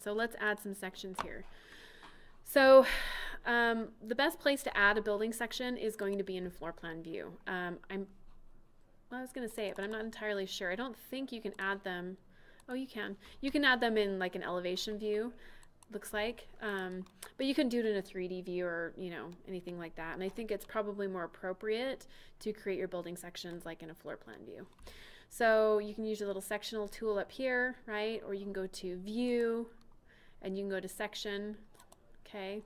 So let's add some sections here. So the best place to add a building section is going to be in a floor plan view. I was going to say it, but I'm not entirely sure. I don't think you can add them. Oh, you can. You can add them in like an elevation view, looks like. But you can do it in a 3D view or, you know, anything like that. And I think it's probably more appropriate to create your building sections like in a floor plan view. So you can use your little sectional tool up here, right? Or you can go to view and you can go to section. Okay.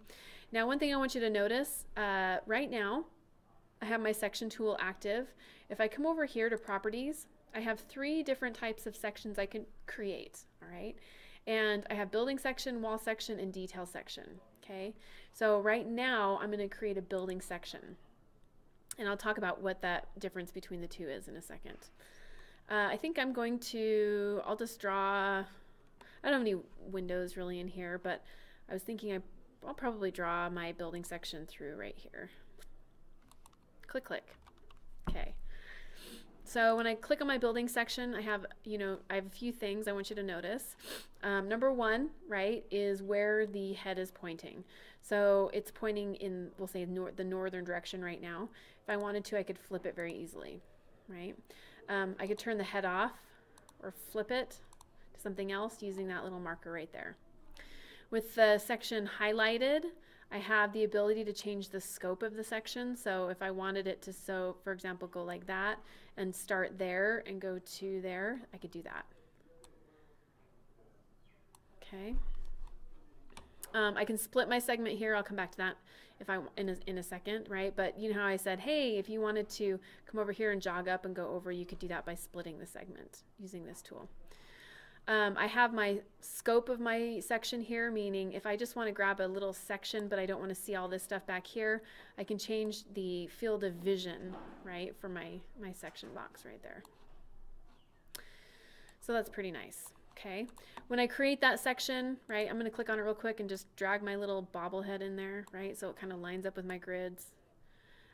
Now, one thing I want you to notice, right now, I have my section tool active. If I come over here to properties, I have 3 different types of sections I can create, all right? And I have building section, wall section, and detail section, okay? So right now, I'm gonna create a building section. And I'll talk about what that difference between the two is in a second. I think I'm going to, I'll just draw, I don't have any windows really in here, but I was thinking I'll probably draw my building section through right here. Click, click. Okay. So when I click on my building section, I have, I have a few things I want you to notice. Number 1, right, is where the head is pointing. So it's pointing in, we'll say, the northern direction right now. If I wanted to, I could flip it very easily, right? I could turn the head off or flip it to something else using that little marker right there. With the section highlighted, I have the ability to change the scope of the section. So if I wanted it to, for example, go like that and start there and go to there, I could do that. Okay. I can split my segment here. I'll come back to that if I in a second, right? But you know how I said, hey, if you wanted to come over here and jog up and go over, you could do that by splitting the segment using this tool. I have my scope of my section here, meaning if I just want to grab a little section but I don't want to see all this stuff back here, I can change the field of vision, right, for my section box right there. So that's pretty nice. Okay, when I create that section, right, I'm going to click on it real quick and just drag my little bobblehead in there, right, so it kind of lines up with my grids.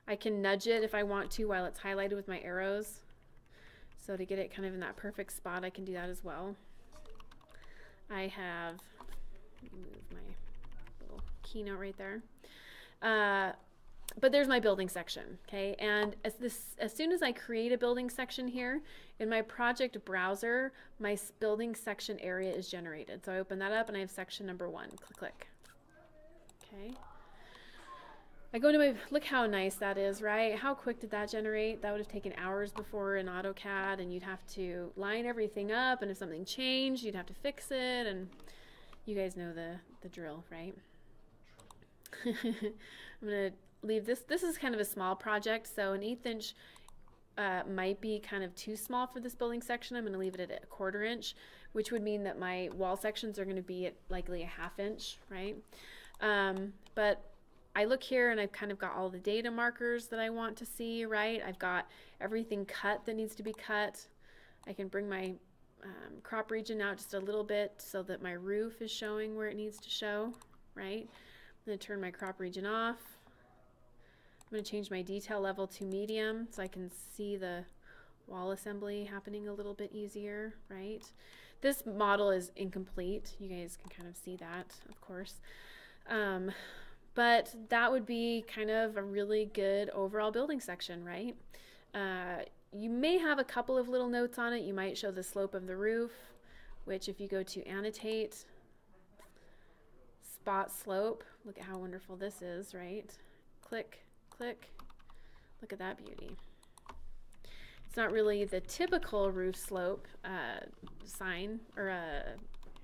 I can nudge it if I want to while it's highlighted with my arrows. So to get it kind of in that perfect spot, I can do that as well. I have, let me move my little keynote right there. But there's my building section, okay? And as soon as I create a building section here, in my project browser, my building section area is generated. So I open that up and I have section number 1. Click, click. Okay. I go to my, look how nice that is, right? How quick did that generate? That would have taken hours before in AutoCAD, and you'd have to line everything up, and if something changed, you'd have to fix it, and you guys know the drill, right? I'm going to leave this. This is kind of a small project, so an 1/8 inch might be kind of too small for this building section. I'm going to leave it at 1/4 inch, which would mean that my wall sections are going to be at likely a 1/2 inch, right? But I look here and I've kind of got all the data markers that I want to see, right? I've got everything cut that needs to be cut. I can bring my crop region out just a little bit so that my roof is showing where it needs to show, right? I'm going to turn my crop region off. I'm going to change my detail level to medium so I can see the wall assembly happening a little bit easier, right? This model is incomplete. You guys can kind of see that, of course. But that would be kind of a really good overall building section, right? You may have a couple of little notes on it. You might show the slope of the roof, which if you go to annotate, spot slope, look at how wonderful this is, right? Click, click, look at that beauty. It's not really the typical roof slope sign or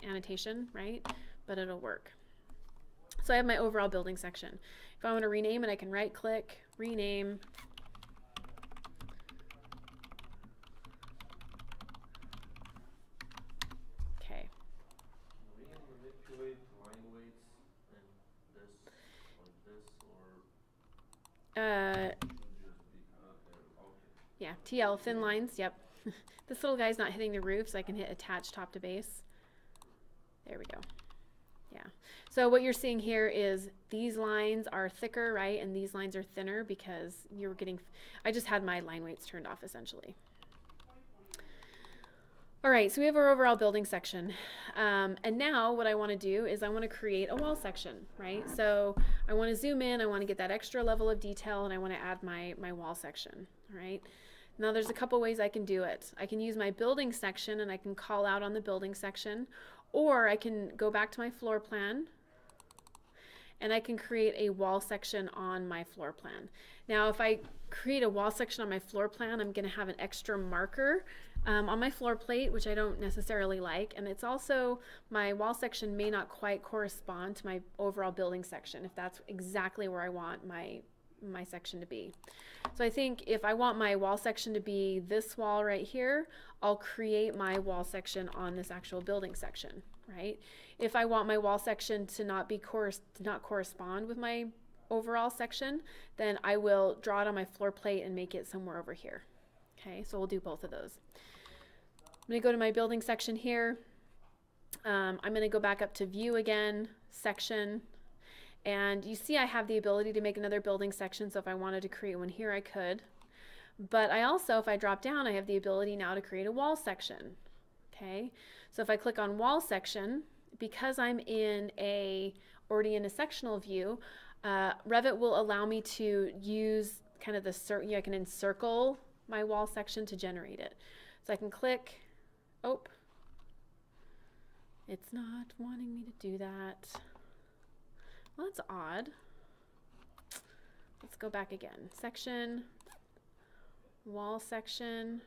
annotation, right? But it'll work. So I have my overall building section. If I want to rename it, I can right click, rename. Okay. Do we manipulate line weights and this like this, or should just be okay. Yeah, TL thin lines, yep. This little guy's not hitting the roof, so I can hit attach top to base. There we go. Yeah. So what you're seeing here is these lines are thicker, right? And these lines are thinner because you're getting, I just had my line weights turned off essentially. All right, so we have our overall building section. And now what I want to do is I want to create a wall section, right? So I want to zoom in, I want to get that extra level of detail, and I want to add my wall section, all right? Now there's a couple ways I can do it. I can use my building section and I can call out on the building section, or I can go back to my floor plan and I can create a wall section on my floor plan. Now if I create a wall section on my floor plan, I'm going to have an extra marker on my floor plate, which I don't necessarily like, and it's also, my wall section may not quite correspond to my overall building section if that's exactly where I want my section to be. So I think if I want my wall section to be this wall right here, I'll create my wall section on this actual building section, right? If I want my wall section to not correspond with my overall section, then I will draw it on my floor plate and make it somewhere over here. Okay, so we'll do both of those. I'm going to go to my building section here. I'm going to go back up to view again, section, and you see I have the ability to make another building section, so if I wanted to create one here I could. But I also, if I drop down, I have the ability now to create a wall section. Okay, so if I click on wall section, because I'm already in a sectional view, Revit will allow me to use kind of the, I can encircle my wall section to generate it. So I can click, oh, it's not wanting me to do that. Well, that's odd. Let's go back again. Section, wall section.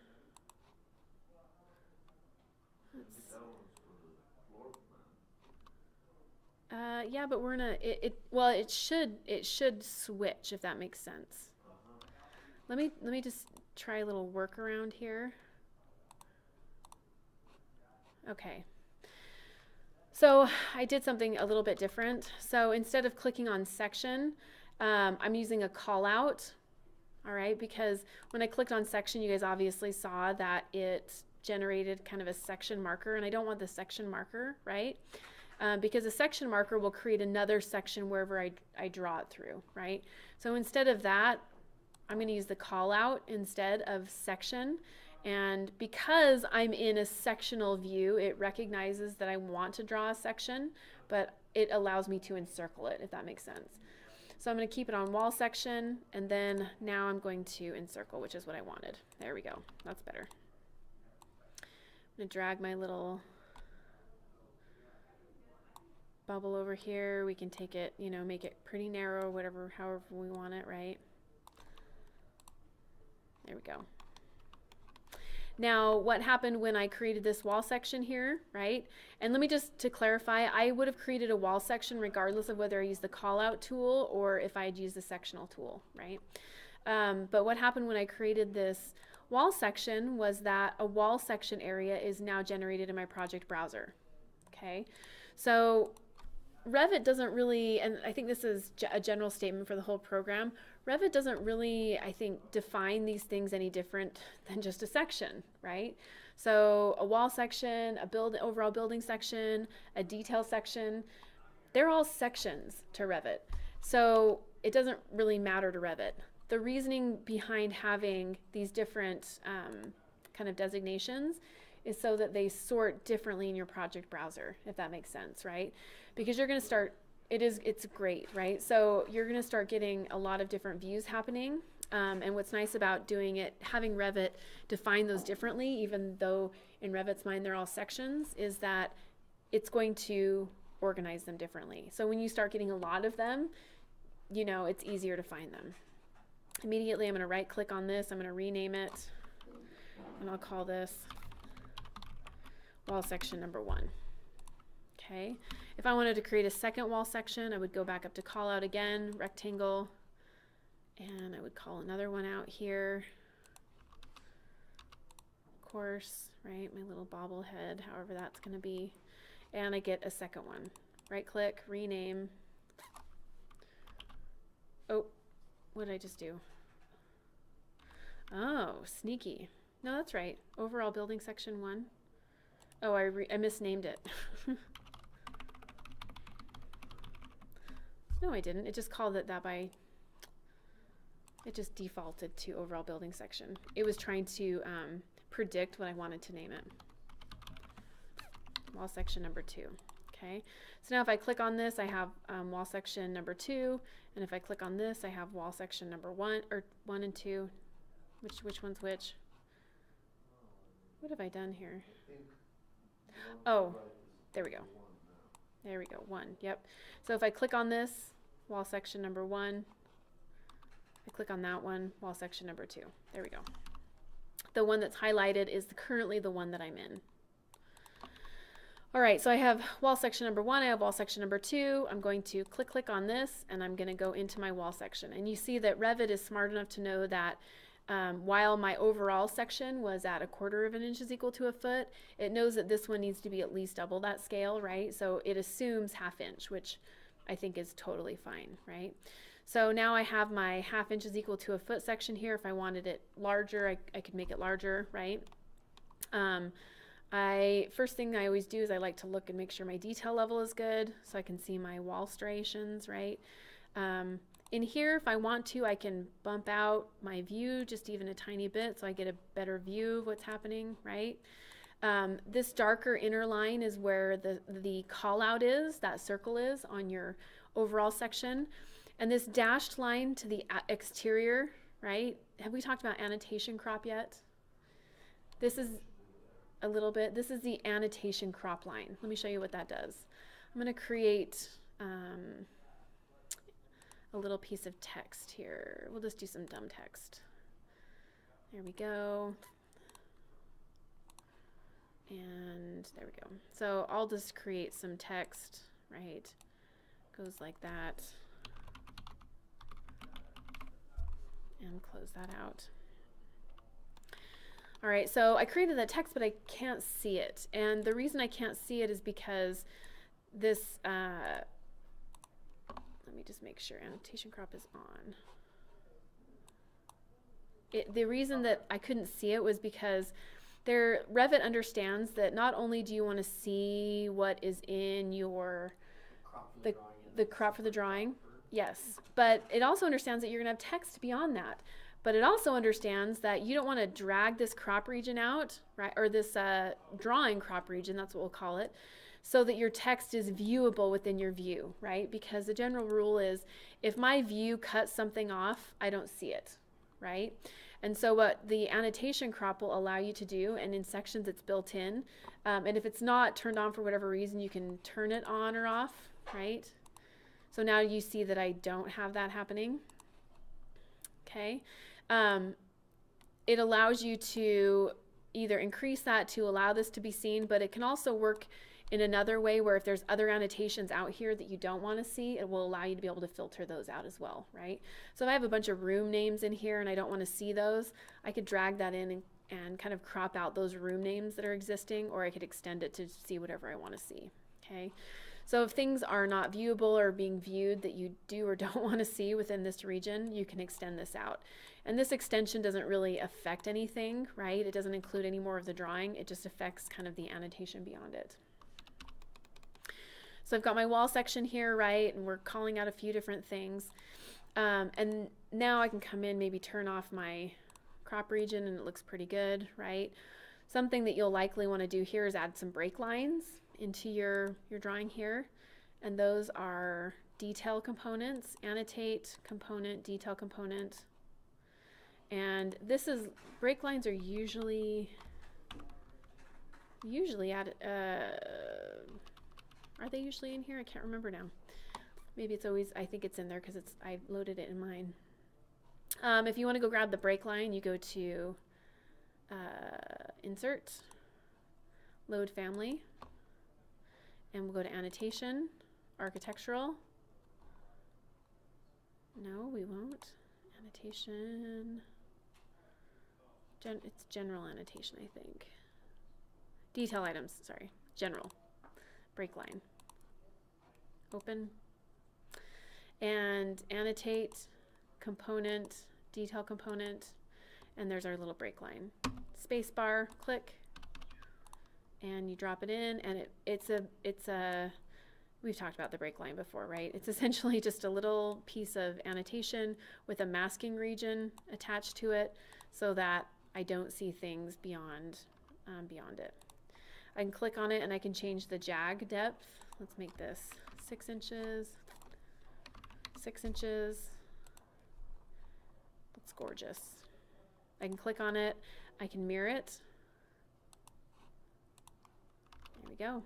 Yeah, but we're in a, well, it should switch, if that makes sense. Let me just try a little workaround here. Okay. So I did something a little bit different. So instead of clicking on section, I'm using a call out, all right, because when I clicked on section, you guys obviously saw that it generated kind of a section marker, and I don't want the section marker, right? Because a section marker will create another section wherever I draw it through, right? So instead of that, I'm going to use the call out instead of section. And because I'm in a sectional view, it recognizes that I want to draw a section, but it allows me to encircle it, if that makes sense. So I'm going to keep it on wall section, and then now I'm going to encircle, which is what I wanted. There we go. That's better. I'm going to drag my little bubble over here. We can take it, you know, make it pretty narrow, whatever, however we want it, right? There we go. Now, what happened when I created this wall section here, right? And let me just, to clarify, I would have created a wall section regardless of whether I used the call out tool or if I had used the sectional tool, right? But what happened when I created this wall section was that a wall section area is now generated in my project browser, okay? So Revit doesn't really, and I think this is a general statement for the whole program, Revit doesn't really, I think, define these things any different than just a section, right? So a wall section, overall building section, a detail section, they're all sections to Revit. So it doesn't really matter to Revit. The reasoning behind having these different kind of designations is so that they sort differently in your project browser, if that makes sense, right? Because you're going to start, it's great, right? So you're going to start getting a lot of different views happening. And what's nice about doing it, having Revit define those differently, even though in Revit's mind they're all sections, is that it's going to organize them differently. So when you start getting a lot of them, you know, it's easier to find them. Immediately I'm going to right click on this, I'm going to rename it, and I'll call this wall section number 1. Okay. If I wanted to create a second wall section, I would go back up to call out again, rectangle, and I would call another one out here. Of course, right, my little bobblehead, however that's going to be. And I get a second one. Right click, rename. Oh, what did I just do? Oh, sneaky. No, that's right. Overall building section 1. Oh, I misnamed it. No, I didn't. It just called it that by, it just defaulted to overall building section. It was trying to predict what I wanted to name it. wall section number 2. Okay, so now if I click on this, I have wall section number 2, and if I click on this, I have wall section number 1, or 1 and 2. Which one's which? What have I done here? Oh, there we go. There we go, 1, yep. So if I click on this, wall section number 1, I click on that one, wall section number 2. There we go. The one that's highlighted is currently the one that I'm in. All right, so I have wall section number 1, I have wall section number 2. I'm going to click on this, and I'm going to go into my wall section. And you see that Revit is smart enough to know that while my overall section was at 1/4 of an inch is equal to a foot, it knows that this one needs to be at least double that scale, right? So it assumes 1/2 inch, which I think is totally fine, right? So now I have my 1/2 inch is equal to a foot section here. If I wanted it larger, I could make it larger, right? First thing I always do is I like to look and make sure my detail level is good so I can see my wall striations, right? In here, if I want to, I can bump out my view just even a tiny bit so I get a better view of what's happening, right? This darker inner line is where the call out is, that circle is on your overall section. And this dashed line to the exterior, right? Have we talked about annotation crop yet? This is a little bit, this is the annotation crop line. Let me show you what that does. I'm going to create a little piece of text here. We'll just do some dumb text. There we go. And there we go. So I'll just create some text, right? Goes like that. And close that out. All right, so I created that text, but I can't see it. And the reason I can't see it is because this, let me just make sure annotation crop is on. The reason that I couldn't see it was because Revit understands that not only do you want to see what is in your the crop for the drawing, yes, but it also understands that you're going to have text beyond that. But it also understands that you don't want to drag this crop region out, right, or this drawing crop region, that's what we'll call it, so that your text is viewable within your view, right? Because the general rule is if my view cuts something off, I don't see it, right? And so what the annotation crop will allow you to do, and in sections it's built in, and if it's not turned on for whatever reason, you can turn it on or off, right? So now you see that I don't have that happening, okay? It allows you to either increase that to allow this to be seen, but it can also work in another way where if there's other annotations out here that you don't want to see, it will allow you to be able to filter those out as well, right? So if I have a bunch of room names in here and I don't want to see those, I could drag that in and kind of crop out those room names that are existing, or I could extend it to see whatever I want to see, okay? So if things are not viewable or being viewed that you do or don't want to see within this region, you can extend this out. And this extension doesn't really affect anything, right? It doesn't include any more of the drawing. It just affects kind of the annotation beyond it. So I've got my wall section here, right? And we're calling out a few different things. And now I can come in, maybe turn off my crop region, and it looks pretty good, right? Something that you'll likely want to do here is add some break lines into your drawing here. And those are detail components, annotate component, detail component. And this is, break lines are usually added, are they usually in here? I can't remember now. Maybe it's always, I think it's in there because I loaded it in mine. If you want to go grab the break line, you go to Insert, Load Family, and we'll go to Annotation, Architectural. No, we won't. Annotation. It's General Annotation, I think. Detail items, sorry. General. Break line. Open. And annotate, component, detail component, and there's our little break line. Space bar, click, and you drop it in, and it's a we've talked about the break line before, right? It's essentially just a little piece of annotation with a masking region attached to it so that I don't see things beyond it. I can click on it and I can change the jag depth. Let's make this 6 inches, 6 inches. That's gorgeous. I can click on it. I can mirror it. There we go.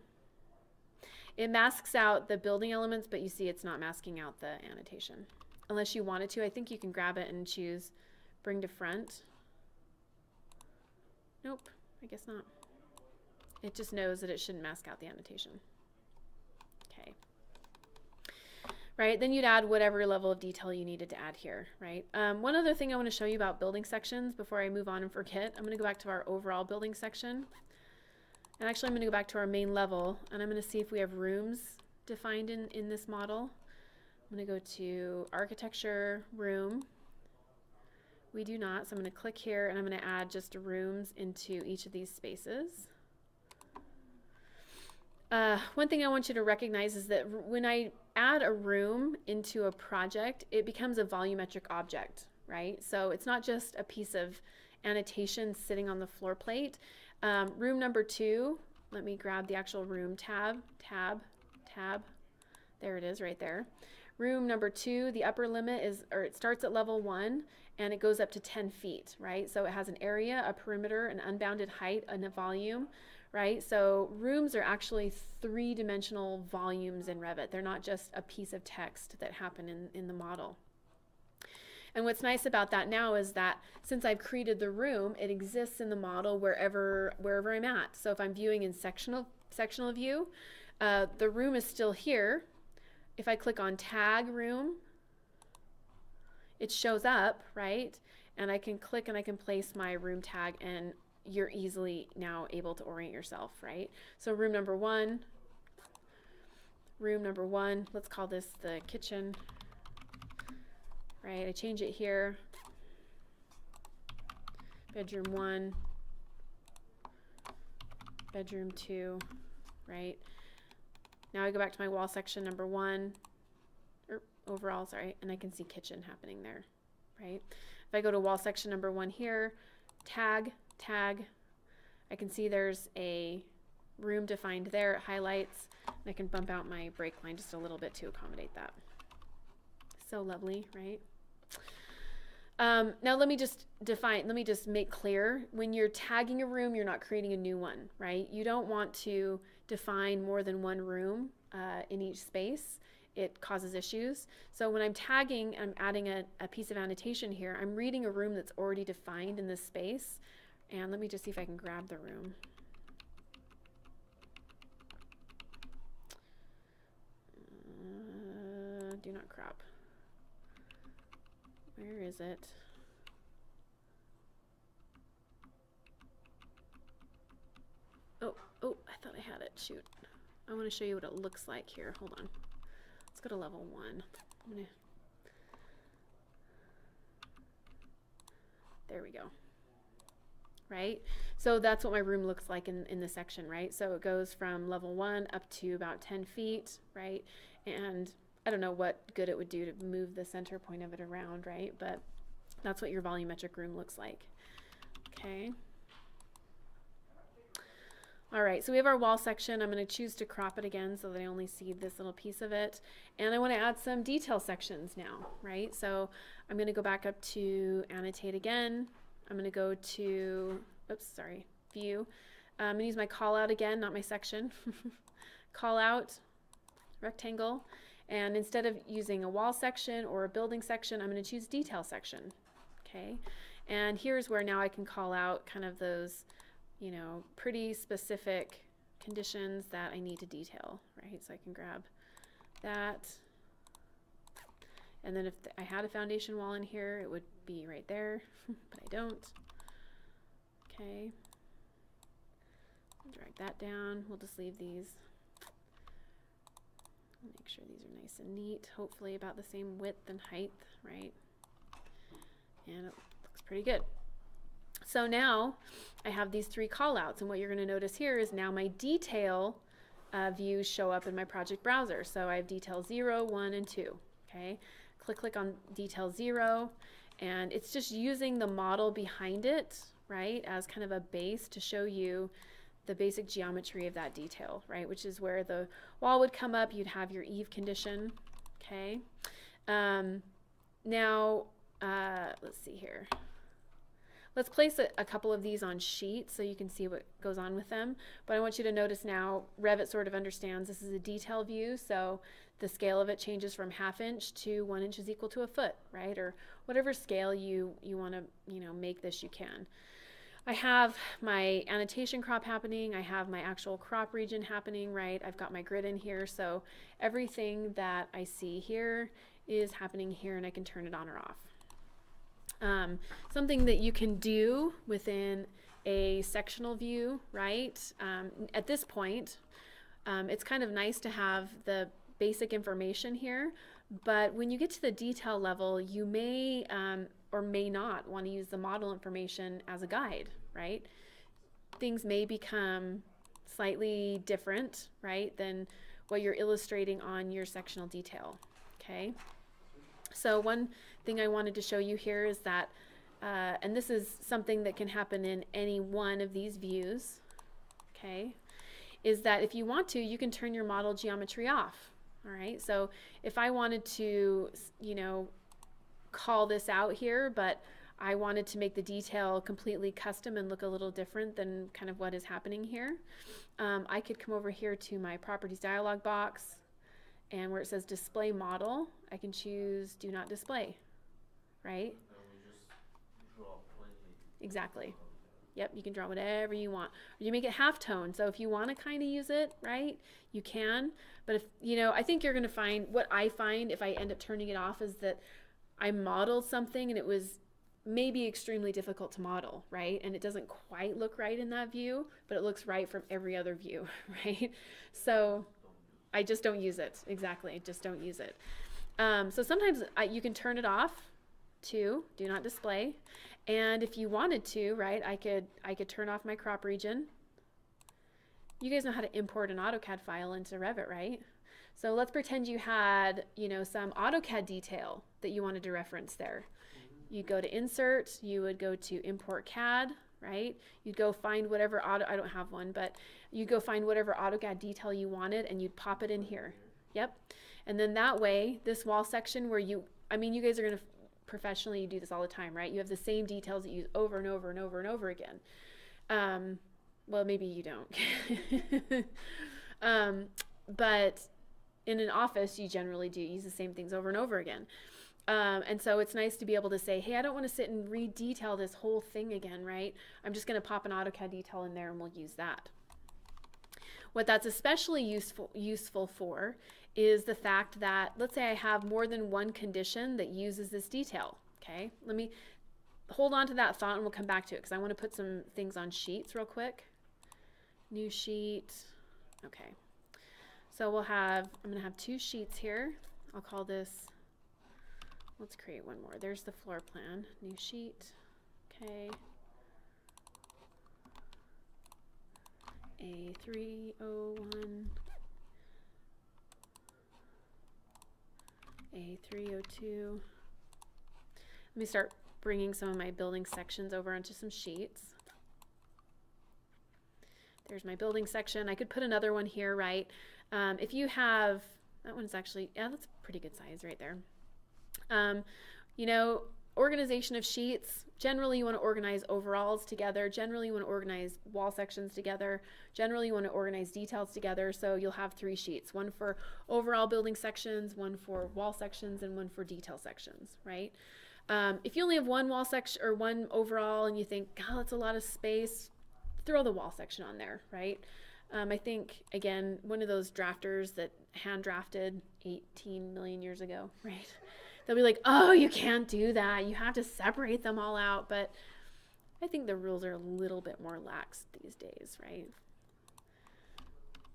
It masks out the building elements, but you see it's not masking out the annotation. Unless you wanted to, I think you can grab it and choose bring to front. Nope, I guess not. It just knows that it shouldn't mask out the annotation. Okay. Right, then you'd add whatever level of detail you needed to add here, right? One other thing I want to show you about building sections before I move on and forget, I'm going to go back to our overall building section. And actually I'm going to go back to our main level and I'm going to see if we have rooms defined in this model. I'm going to go to architecture, room. We do not, so I'm going to click here and I'm going to add just rooms into each of these spaces. One thing I want you to recognize is that when I add a room into a project, it becomes a volumetric object, right? So it's not just a piece of annotation sitting on the floor plate. Room number 2, let me grab the actual room tab. There it is right there. Room number 2, the upper limit is, or it starts at level 1 and it goes up to 10 feet, right? So it has an area, a perimeter, an unbounded height, and a volume, right? So rooms are actually 3-dimensional volumes in Revit. They're not just a piece of text that happen in the model. And what's nice about that now is that since I've created the room, it exists in the model wherever I'm at. So if I'm viewing in sectional view, the room is still here. If I click on tag room, it shows up, right? And I can click and I can place my room tag and you're easily now able to orient yourself, right? So room number 1, let's call this the kitchen. Right, I change it here. Bedroom 1, bedroom 2, right? Now I go back to my wall section number 1, or overall, sorry, and I can see kitchen happening there, right? If I go to wall section number 1 here, tag, I can see there's a room defined there, it highlights, and I can bump out my break line just a little bit to accommodate that. So lovely, right? Now let me just make clear, when you're tagging a room, you're not creating a new one, right? You don't want to define more than one room in each space. It causes issues. So when I'm tagging, I'm adding a piece of annotation here, I'm reading a room that's already defined in this space. And let me just see if I can grab the room. Do not crop. Where is it? Oh, I thought I had it. Shoot. I want to show you what it looks like here. Hold on. Let's go to level 1. There we go. Right? So that's what my room looks like in the section, right? So it goes from level 1 up to about 10 feet, right? And I don't know what good it would do to move the center point of it around, right? But that's what your volumetric room looks like. Okay. All right, so we have our wall section. I'm going to choose to crop it again so that I only see this little piece of it. And I want to add some detail sections now, right? So I'm going to go back up to annotate again. I'm going to go to, view. I'm going to use my call out again, not my section. Call out, rectangle. And instead of using a wall section or a building section, I'm going to choose detail section. Okay. And here's where now I can call out kind of those, you know, pretty specific conditions that I need to detail, right? So I can grab that. And then if I had a foundation wall in here, it would be right there, but I don't. Okay. Drag that down. We'll just leave these. Make sure these are nice and neat, hopefully about the same width and height, right? And it looks pretty good. So now I have these 3 callouts, and what you're going to notice here is now my detail views show up in my project browser. So I have detail 0, 1, and 2. Okay, click on detail 0, and it's just using the model behind it, right, as kind of a base to show you the basic geometry of that detail, right? Which is where the wall would come up, you'd have your eave condition, okay? Now, let's see here. Let's place a couple of these on sheets so you can see what goes on with them. But I want you to notice now, Revit sort of understands this is a detail view, so the scale of it changes from 1/2 inch to 1 inch is equal to a foot, right? Or whatever scale you want to, make this, you can. I have my annotation crop happening. I have my actual crop region happening, right? I've got my grid in here, so everything that I see here is happening here, and I can turn it on or off. Something that you can do within a sectional view, right? At this point, it's kind of nice to have the basic information here, but when you get to the detail level, you may or may not want to use the model information as a guide, right? Things may become slightly different, right, than what you're illustrating on your sectional detail, okay? So one thing I wanted to show you here is that, and this is something that can happen in any one of these views, okay, is that if you want to, you can turn your model geometry off, all right? So if I wanted to, call this out here, but I wanted to make the detail completely custom and look a little different than kind of what is happening here, I could come over here to my properties dialog box, and where it says display model, I can choose do not display, right? And we just draw plainly. Exactly. Yep, you can draw whatever you want. Or you make it halftone, so if you want to kind of use it, right, you can. But if, I think you're going to find, what I find if I end up turning it off is that I modeled something and it was maybe extremely difficult to model, right? And it doesn't quite look right in that view, but it looks right from every other view, right? So I just don't use it. Exactly, just don't use it. So sometimes you can turn it off to do not display. And if you wanted to, right, I could turn off my crop region. You guys know how to import an AutoCAD file into Revit, right? So let's pretend you had, some AutoCAD detail that you wanted to reference there. You'd go to Insert, you would go to Import CAD, right? You'd go find whatever I don't have one, but you'd go find whatever AutoCAD detail you wanted and you'd pop it in here. Yep. And then that way, this wall section where you guys are going to professionally, you do this all the time, right? You have the same details that you use over and over and over and over again. Well, maybe you don't. But in an office, you generally do use the same things over and over again. And so it's nice to be able to say, hey, I don't want to sit and re-detail this whole thing again, right? I'm just going to pop an AutoCAD detail in there and we'll use that. What that's especially useful for is the fact that, let's say I have more than one condition that uses this detail, okay? Let me hold on to that thought and we'll come back to it because I want to put some things on sheets real quick. New sheet, okay. So I'm going to have 2 sheets here. I'll call this, let's create one more. There's the floor plan, new sheet, okay. A301, A302. Let me start bringing some of my building sections over onto some sheets. There's my building section. I could put another one here, right? If you have, that one's actually, yeah, that's a pretty good size right there. Organization of sheets, generally you want to organize overalls together, generally you want to organize wall sections together, generally you want to organize details together, so you'll have 3 sheets, one for overall building sections, one for wall sections, and one for detail sections, right? If you only have one wall section or one overall and you think, God, that's a lot of space, throw the wall section on there, right? I think, again, one of those drafters that hand drafted 18 million years ago, right? They'll be like, oh, you can't do that. You have to separate them all out. But I think the rules are a little bit more lax these days, right?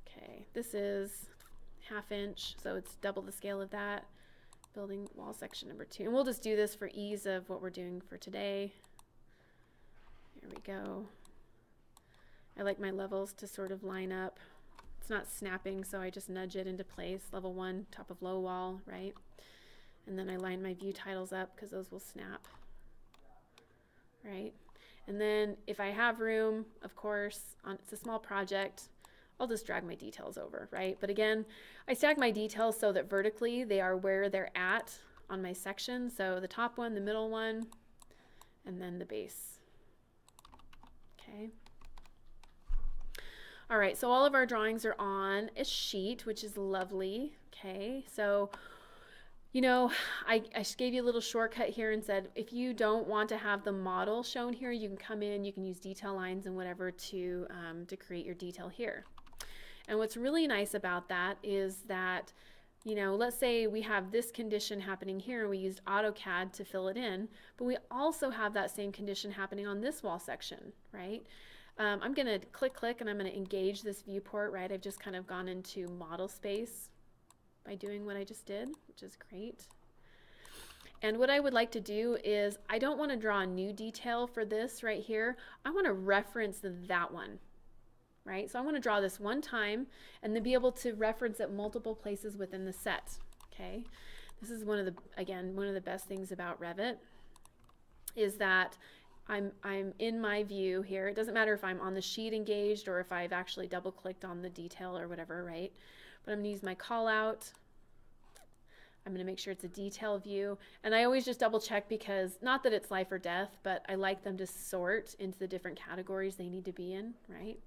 Okay, this is 1/2 inch, so it's double the scale of that. Building wall section number 2. And we'll just do this for ease of what we're doing for today. Here we go. I like my levels to sort of line up. It's not snapping, so I just nudge it into place. Level 1, top of low wall, right? And then I line my view titles up because those will snap, right? And then if I have room, of course, it's a small project, I'll just drag my details over, right? But again, I stack my details so that vertically they are where they're at on my section. So the top one, the middle one, and then the base. Okay. All right, so all of our drawings are on a sheet, which is lovely. Okay, so you know, I just gave you a little shortcut here and said, if you don't want to have the model shown here, you can come in, you can use detail lines and whatever to create your detail here. And what's really nice about that is that, you know, let's say we have this condition happening here and we used AutoCAD to fill it in, but we also have that same condition happening on this wall section, right? I'm going to click, and I'm going to engage this viewport, right? I've just kind of gone into model space by doing what I just did, which is great. And what I would like to do is, I don't want to draw a new detail for this right here. I want to reference that one, right? So I want to draw this one time and then be able to reference it multiple places within the set, okay? This is one of the best things about Revit is that I'm in my view here. It doesn't matter if I'm on the sheet engaged or if I've actually double clicked on the detail or whatever, right? But I'm going to use my call out. I'm going to make sure it's a detail view. And I always just double check because not that it's life or death, but I like them to sort into the different categories they need to be in, right?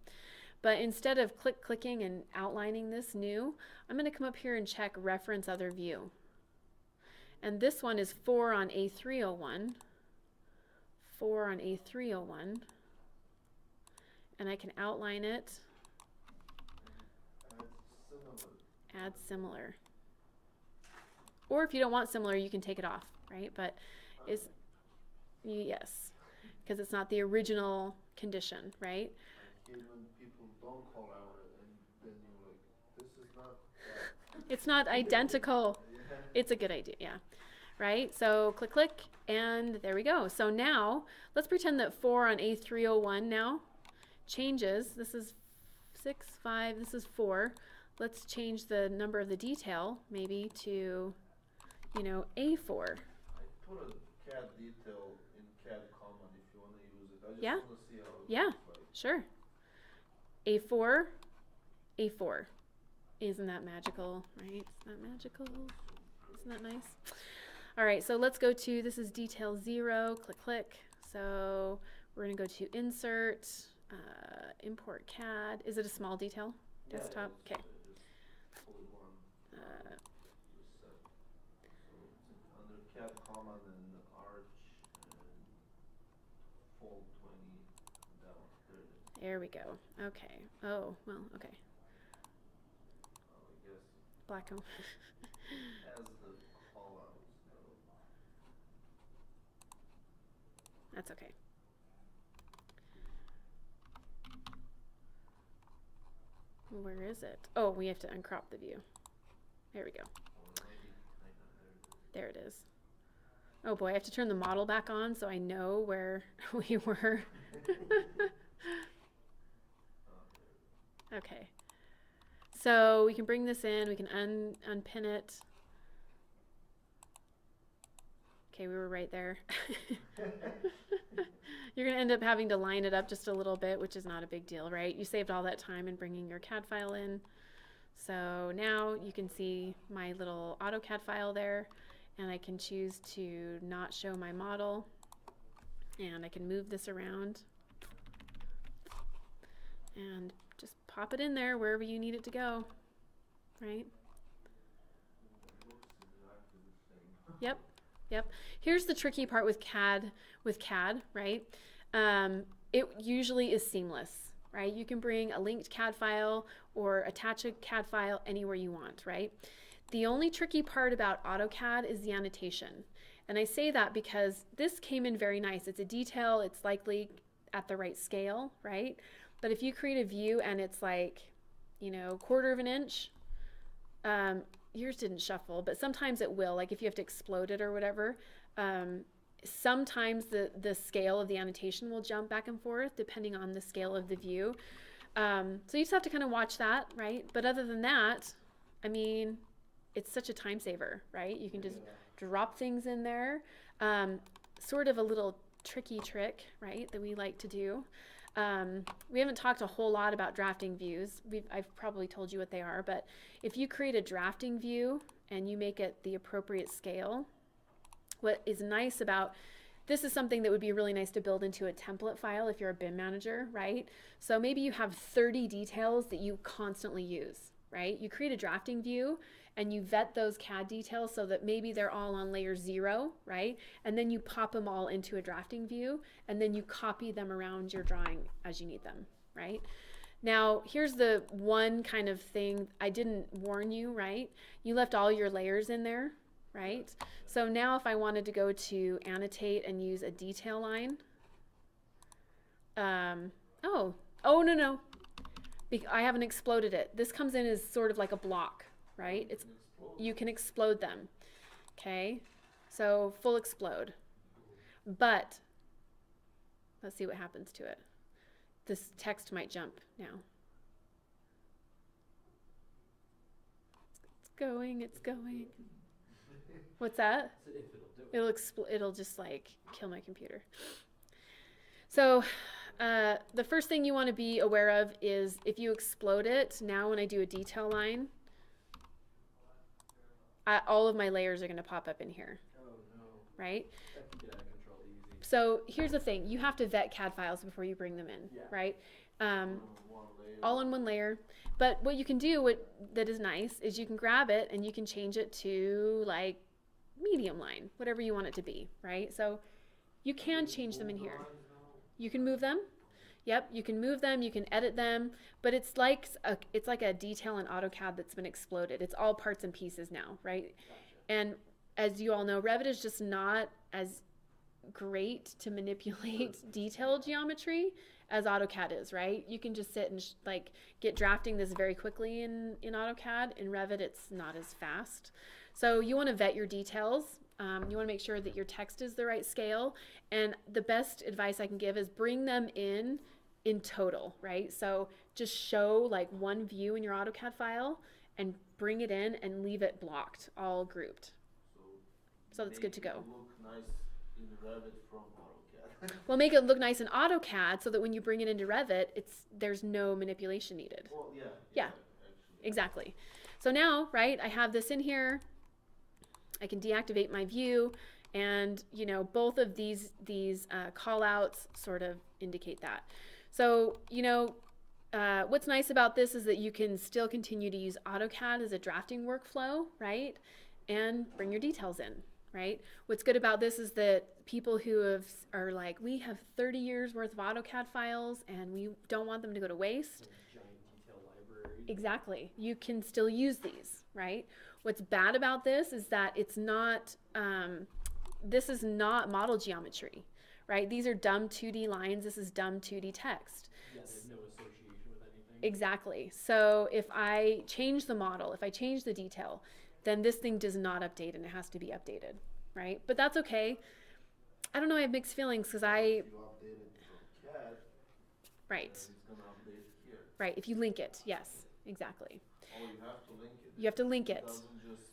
But instead of clicking and outlining this new, I'm going to come up here and check reference other view. And this one is 4 on A301. 4 on A301. And I can outline it. Add similar. Or if you don't want similar, you can take it off, right? But is yes, because it's not the original condition, right? When people don't call out and then you're like, this is not It's not identical. yeah. It's a good idea, yeah. Right? So click, and there we go. So now let's pretend that 4 on A301 now changes. This is 6, 5, this is 4. Let's change the number of the detail maybe to, you know, A4. I put a CAD detail in CAD common if you want to use it. I just Yeah. want to see how it Yeah. looks like. Sure. A4, A4. Isn't that magical, right? Isn't that magical? Isn't that nice? All right, so let's go to, this is detail 0, click. So we're gonna go to insert, import CAD. Is it a small detail? Yeah, Desktop, it's- okay. it's fully one. Uh, Just set. So it's under CAD common and arch and fold 20 down. There it is. there we go. Okay. Oh, well, okay. I guess Black and as the call outs that's okay. Where is it? Oh, we have to uncrop the view. There we go. There it is. Oh boy, I have to turn the model back on so I know where we were. Okay. So we can bring this in, we can unpin it. Okay, we were right there. You're going to end up having to line it up just a little bit, which is not a big deal, right? You saved all that time in bringing your CAD file in. So now you can see my little AutoCAD file there, and I can choose to not show my model, and I can move this around and just pop it in there wherever you need it to go, right? Yep. Yep. Here's the tricky part with CAD, right? It usually is seamless, right? You can bring a linked CAD file or attach a CAD file anywhere you want, right? The only tricky part about AutoCAD is the annotation. And I say that because this came in very nice. It's a detail, it's likely at the right scale, right? But if you create a view and it's like, you know, 1/4 of an inch, yours didn't shuffle, but sometimes it will, like if you have to explode it or whatever. Sometimes the scale of the annotation will jump back and forth depending on the scale of the view. So you just have to kind of watch that, right? But other than that, I mean, it's such a time saver, right? You can just drop things in there. Sort of a little tricky trick, right, that we like to do. We haven't talked a whole lot about drafting views. I've probably told you what they are, but if you create a drafting view and you make it the appropriate scale, what is nice about this is something that would be really nice to build into a template file if you're a BIM manager, right? So maybe you have 30 details that you constantly use, right? You create a drafting view and you vet those CAD details so that maybe they're all on layer 0, right? And then you pop them all into a drafting view and then you copy them around your drawing as you need them, right? Now, here's the one kind of thing I didn't warn you, right? You left all your layers in there, right? So now if I wanted to go to annotate and use a detail line, oh, no. I haven't exploded it. This comes in as sort of like a block, right? You can explode them, okay? So full explode. But let's see what happens to it. This text might jump now. It's going. What's that? It'll just like kill my computer. So the first thing you want to be aware of is if you explode it, now when I do a detail line, all of my layers are going to pop up in here. Oh no. Right? That can get out of control easy. So here's the thing. You have to vet CAD files before you bring them in, Yeah. right? One layer. All on one layer. But what you can do that is nice is you can grab it and you can change it to like medium line, whatever you want it to be, right? So you can change them in here. You can move them. Yep, you can move them, you can edit them, but it's like a detail in AutoCAD that's been exploded. It's all parts and pieces now, right? Gotcha. And as you all know, Revit is just not as great to manipulate detailed geometry as AutoCAD is, right? You can just sit and get drafting this very quickly in AutoCAD. In Revit, it's not as fast. So you want to vet your details. You want to make sure that your text is the right scale. And the best advice I can give is bring them in total, right? So just show like one view in your AutoCAD file and bring it in and leave it blocked, all grouped. So that's good to go. Look nice in Revit from AutoCAD. Well, make it look nice in AutoCAD so that when you bring it into Revit, there's no manipulation needed. Well, yeah. Yeah. Actually. Exactly. So now, right, I have this in here. I can deactivate my view, and both of these call outs sort of indicate that. So what's nice about this is that you can still continue to use AutoCAD as a drafting workflow, right, and bring your details in, right? What's good about this is that people who are like, we have 30 years worth of AutoCAD files and we don't want them to go to waste. Giant detail library. Exactly. You can still use these, right? What's bad about this is that it's not, this is not model geometry, right? These are dumb 2D lines. This is dumb 2D text. Yeah, there's no association with anything. Exactly. So if I change the model, if I change the detail, then this thing does not update and it has to be updated, right? But that's okay. I don't know, I have mixed feelings because If you update it from CAD, right, then it's gonna update here. right. If you link it, yes, exactly. Oh, you have to link it. You have to link It it. doesn't just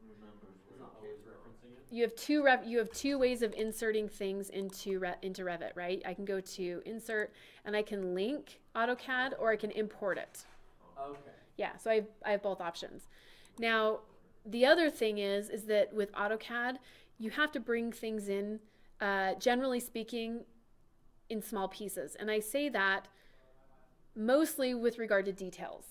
remember It's where not it always came from. referencing it. You have two ways of inserting things into Revit, right? I can go to insert and I can link AutoCAD or I can import it. Okay. Yeah, so I have both options. Now, the other thing is that with AutoCAD, you have to bring things in, generally speaking, in small pieces. And I say that mostly with regard to details,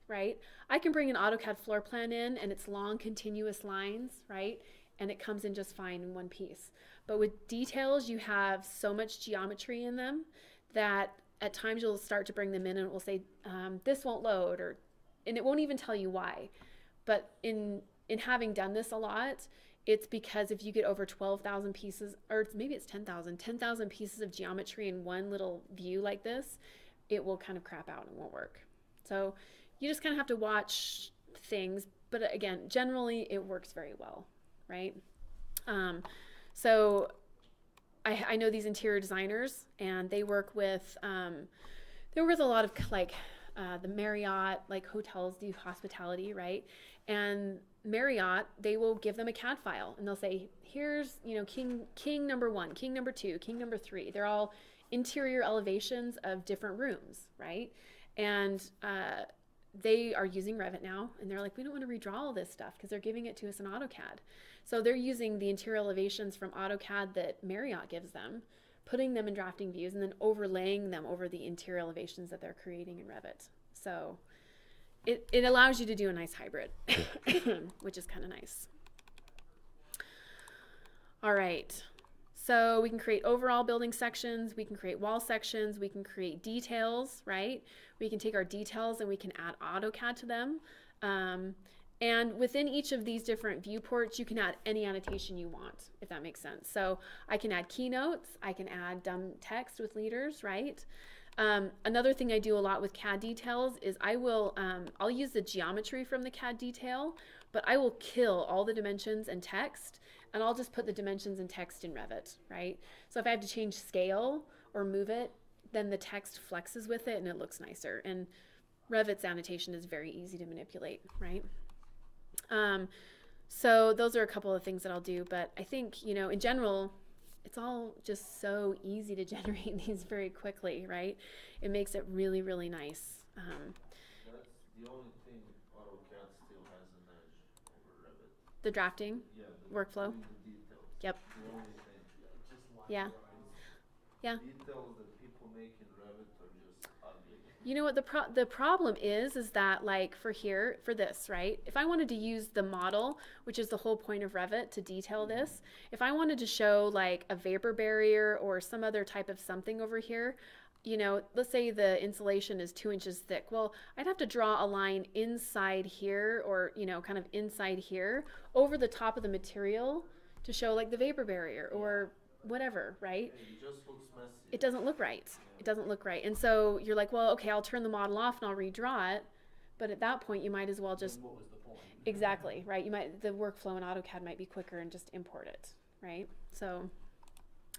right? I can bring an AutoCAD floor plan in and it's long continuous lines, right? And it comes in just fine in one piece. But with details, you have so much geometry in them that at times you'll start to bring them in and it will say, this won't load, and it won't even tell you why. But in having done this a lot, it's because if you get over 12,000 pieces, or maybe it's 10,000 pieces of geometry in one little view like this, it will kind of crap out and won't work. So you just kind of have to watch things. But again, generally it works very well, right? So I know these interior designers and they work with a lot of like the Marriott, like hotels do hospitality, right? And Marriott, they will give them a CAD file and they'll say, here's, you know, king number 1, king number 2, king number 3. They're all interior elevations of different rooms, right? And they are using Revit now, and they're like, we don't want to redraw all this stuff because they're giving it to us in AutoCAD. So they're using the interior elevations from AutoCAD that Marriott gives them, putting them in drafting views, and then overlaying them over the interior elevations that they're creating in Revit. So it allows you to do a nice hybrid, which is kind of nice. All right. So we can create overall building sections, we can create wall sections, we can create details, right? We can take our details and we can add AutoCAD to them. And within each of these different viewports, you can add any annotation you want, if that makes sense. So I can add keynotes, I can add dumb text with leaders, right? Another thing I do a lot with CAD details is I'll use the geometry from the CAD detail, but I will kill all the dimensions and text, and I'll just put the dimensions and text in Revit, right? So if I have to change scale or move it, then the text flexes with it and it looks nicer. And Revit's annotation is very easy to manipulate, right? So those are a couple of things that I'll do, but I think, you know, in general, it's all just so easy to generate these very quickly, right? It makes it really, really nice. That's the only thing AutoCAD still has an edge over Revit. The drafting Yeah, workflow. the details. Yep. The only thing. Just Yeah. Yeah. Details that people make in Revit are just ugly. You know what the problem is that, like, for this, right? If I wanted to use the model, which is the whole point of Revit, to detail this, if I wanted to show like a vapor barrier or some other type of something over here, you know, let's say the insulation is 2 inches thick. Well, I'd have to draw a line inside here, or, you know, kind of inside here over the top of the material to show like the vapor barrier or whatever, right? It just looks messy. It doesn't look right. It doesn't look right. And so you're like, well, okay, I'll turn the model off and I'll redraw it. But at that point, you might as well just, Then what was the point? exactly, right? The workflow in AutoCAD might be quicker and just import it, right? So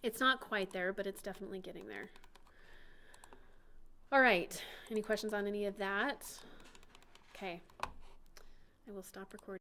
it's not quite there, but it's definitely getting there. All right. Any questions on any of that? Okay. I will stop recording.